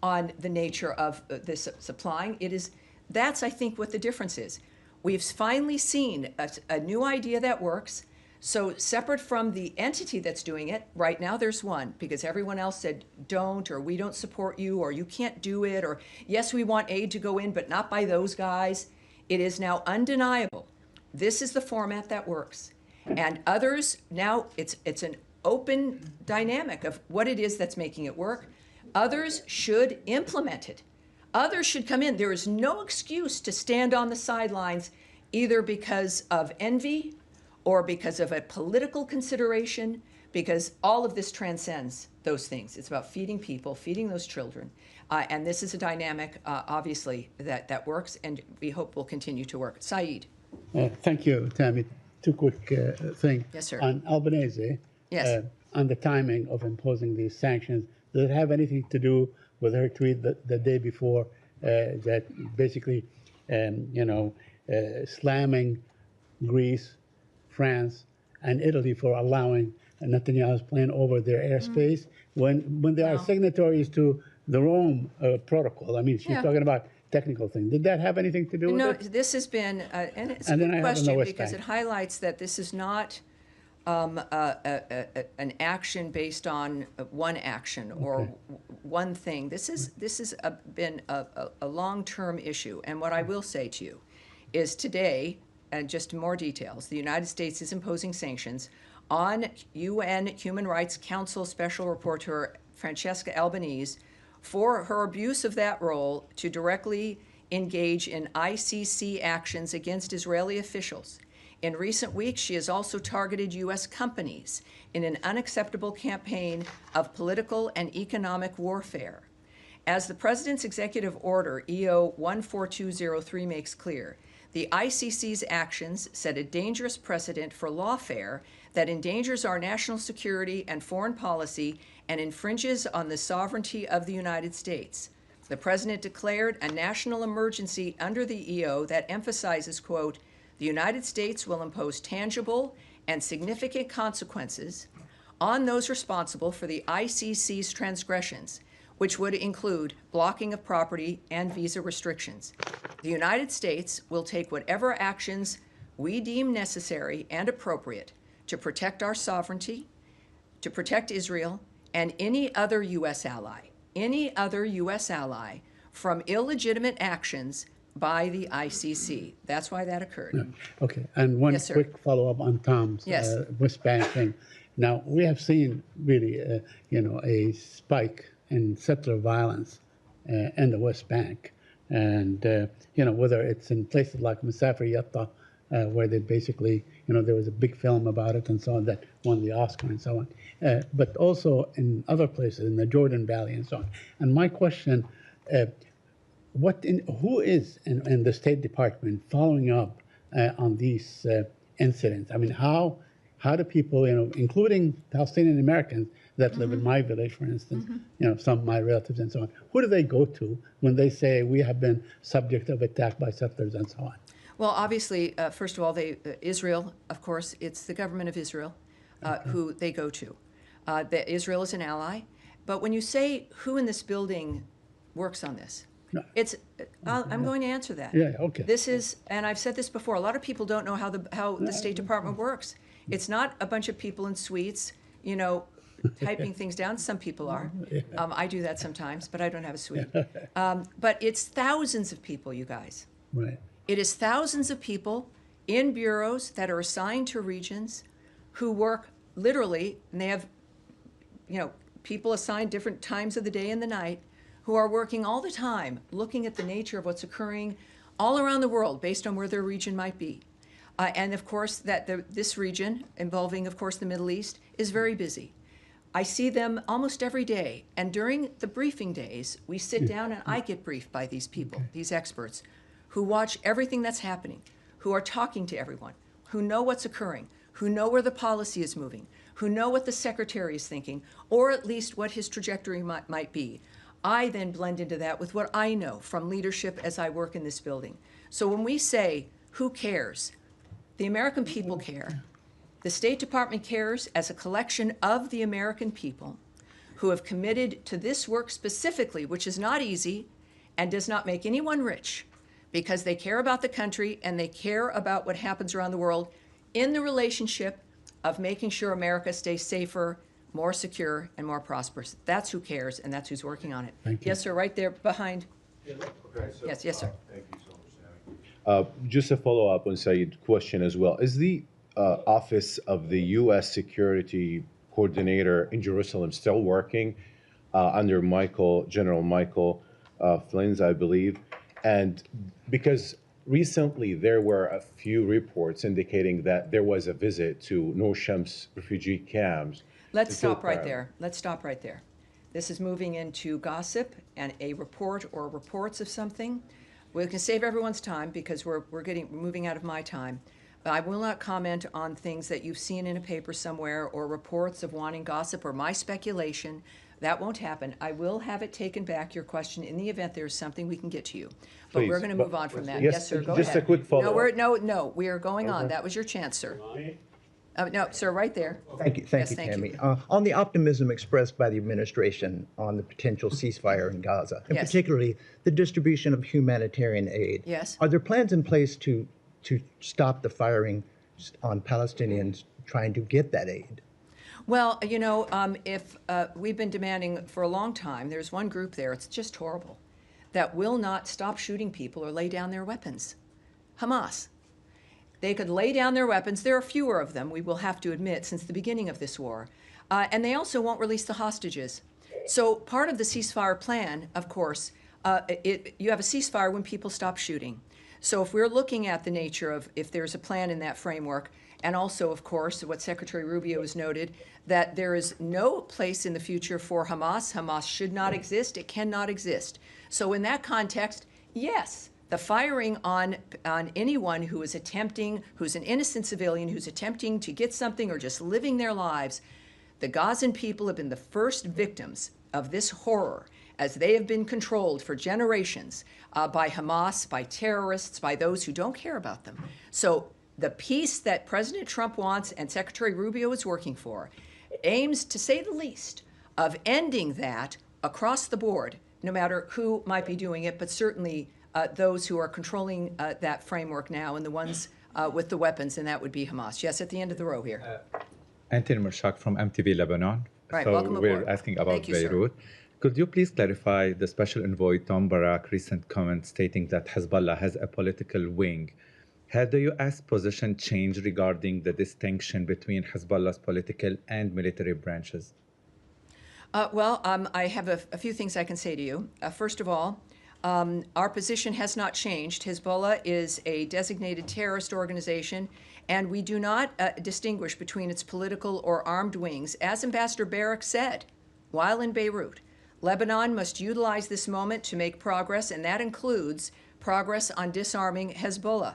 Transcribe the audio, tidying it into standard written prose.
on the nature of this supplying. That's, I think, what the difference is. We've finally seen a new idea that works. So separate from the entity that's doing it, right now there's one, because everyone else said don't, or we don't support you, or you can't do it, or yes, we want aid to go in, but not by those guys. It is now undeniable. This is the format that works. And others, now it's an open dynamic of what it is that's making it work. Others should implement it. Others should come in. There is no excuse to stand on the sidelines either because of envy or because of a political consideration, because all of this transcends those things. It's about feeding people, feeding those children. And this is a dynamic, obviously, that works, and we hope will continue to work. Saeed. Thank you, Tammy. Two quick things. Yes, sir. On Albanese, yes. On the timing of imposing these sanctions, does it have anything to do with her tweet the day before that basically, slamming Greece, France, and Italy for allowing Netanyahu's plane over their airspace when they are signatories to the Rome Protocol? I mean, she's talking about technical things. Did that have anything to do with it? No, this has been, and it's a good question because it highlights that this is not an action based on one action or one thing. This has been a long-term issue. And what I will say to you is today, and just more details, the United States is imposing sanctions on UN Human Rights Council Special Rapporteur Francesca Albanese for her abuse of that role to directly engage in ICC actions against Israeli officials. In recent weeks, she has also targeted U.S. companies in an unacceptable campaign of political and economic warfare. As the President's Executive Order, EO 14203, makes clear, the ICC's actions set a dangerous precedent for lawfare that endangers our national security and foreign policy and infringes on the sovereignty of the United States. The President declared a national emergency under the EO that emphasizes, quote, the United States will impose tangible and significant consequences on those responsible for the ICC's transgressions, which would include blocking of property and visa restrictions. The United States will take whatever actions we deem necessary and appropriate to protect our sovereignty, to protect Israel, and any other U.S. ally from illegitimate actions by the ICC. That's why that occurred. Yeah. Okay, and one quick follow-up on Tom's West Bank thing. Now, we have seen really, a spike in settler violence in the West Bank. And, whether it's in places like Masafer Yatta, where they basically, there was a big film about it and so on that won the Oscar and so on, but also in other places, in the Jordan Valley and so on. And my question, who is in the State Department following up on these incidents? I mean, how do people, including Palestinian Americans that live in my village, for instance, some of my relatives and so on, who do they go to when they say we have been subject of attack by settlers and so on? Well, obviously, first of all, Israel, of course, it's the government of Israel who they go to. Israel is an ally. But when you say who in this building works on this, I'm going to answer that. Yeah, okay. This is, and I've said this before, a lot of people don't know how the State Department works. It's not a bunch of people in suites, typing things down. Some people are. I do that sometimes, but I don't have a suite. But it's thousands of people, you guys. Right. It is thousands of people in bureaus that are assigned to regions who work literally, and they have, people assigned different times of the day and the night, who are working all the time looking at the nature of what's occurring all around the world based on where their region might be. And of course, this region, involving, of course, the Middle East, is very busy. I see them almost every day. And during the briefing days, we sit down and I get briefed by these people, these experts, who watch everything that's happening, who are talking to everyone, who know what's occurring, who know where the policy is moving, who know what the secretary is thinking, or at least what his trajectory might be. I then blend into that with what I know from leadership as I work in this building. So when we say, who cares? The American people care. The State Department cares as a collection of the American people who have committed to this work specifically, which is not easy and does not make anyone rich, because they care about the country and they care about what happens around the world in the relationship of making sure America stays safer, more secure, and more prosperous. That's who cares, and that's who's working on it. Thank you. Yes, sir, right there behind. Okay, so, Yes, sir. Thank you so much, Tammy. Just a follow-up on Saeed's question as well. Is the Office of the U.S. Security Coordinator in Jerusalem still working under General Michael Flynn, I believe? And because recently there were a few reports indicating that there was a visit to Noor Shams refugee camps. Let's stop right there. Let's stop right there. This is moving into gossip and a report or reports of something. We can save everyone's time because we're moving out of my time. But I will not comment on things that you've seen in a paper somewhere or reports of wanting gossip or my speculation. That won't happen. I will have it taken back, your question, in the event there's something we can get to you. But we're going to move on from that. Yes, sir, go ahead. Just a quick follow-up. No, we are going on. That was your chance, sir. No, sir, right there. Thank you, Yes, Tammy. On the optimism expressed by the administration on the potential ceasefire in Gaza, and Yes. particularly the distribution of humanitarian aid, Yes. are there plans in place to stop the firing on Palestinians trying to get that aid? Well, if we've been demanding for a long time, there's one group there, it's just horrible, that will not stop shooting people or lay down their weapons. Hamas. They could lay down their weapons. There are fewer of them, we will have to admit, since the beginning of this war. And they also won't release the hostages. So part of the ceasefire plan, of course, you have a ceasefire when people stop shooting. So if we're looking at the nature of if there's a plan in that framework, and also, of course, what Secretary Rubio has noted, that there is no place in the future for Hamas. Hamas should not exist. It cannot exist. So in that context, yes, the firing on anyone who is attempting, who's an innocent civilian, who's attempting to get something or just living their lives, the Gazan people have been the first victims of this horror, as they have been controlled for generations by Hamas, by terrorists, by those who don't care about them. So the peace that President Trump wants and Secretary Rubio is working for aims, to say the least, of ending that across the board, no matter who might be doing it, but certainly those who are controlling that framework now and the ones with the weapons, and that would be Hamas. Yes, at the end of the row here. Anthony Mershak from MTV Lebanon. Right, so welcome we're aboard. asking about Thank you, sir. Beirut. Could you please clarify the special envoy Tom Barak recent comment stating that Hezbollah has a political wing? Had the U.S. position changed regarding the distinction between Hezbollah's political and military branches? I have a few things I can say to you. First of all, our position has not changed. Hezbollah is a designated terrorist organization, and we do not distinguish between its political or armed wings. As Ambassador Barak said while in Beirut, Lebanon must utilize this moment to make progress, and that includes progress on disarming Hezbollah.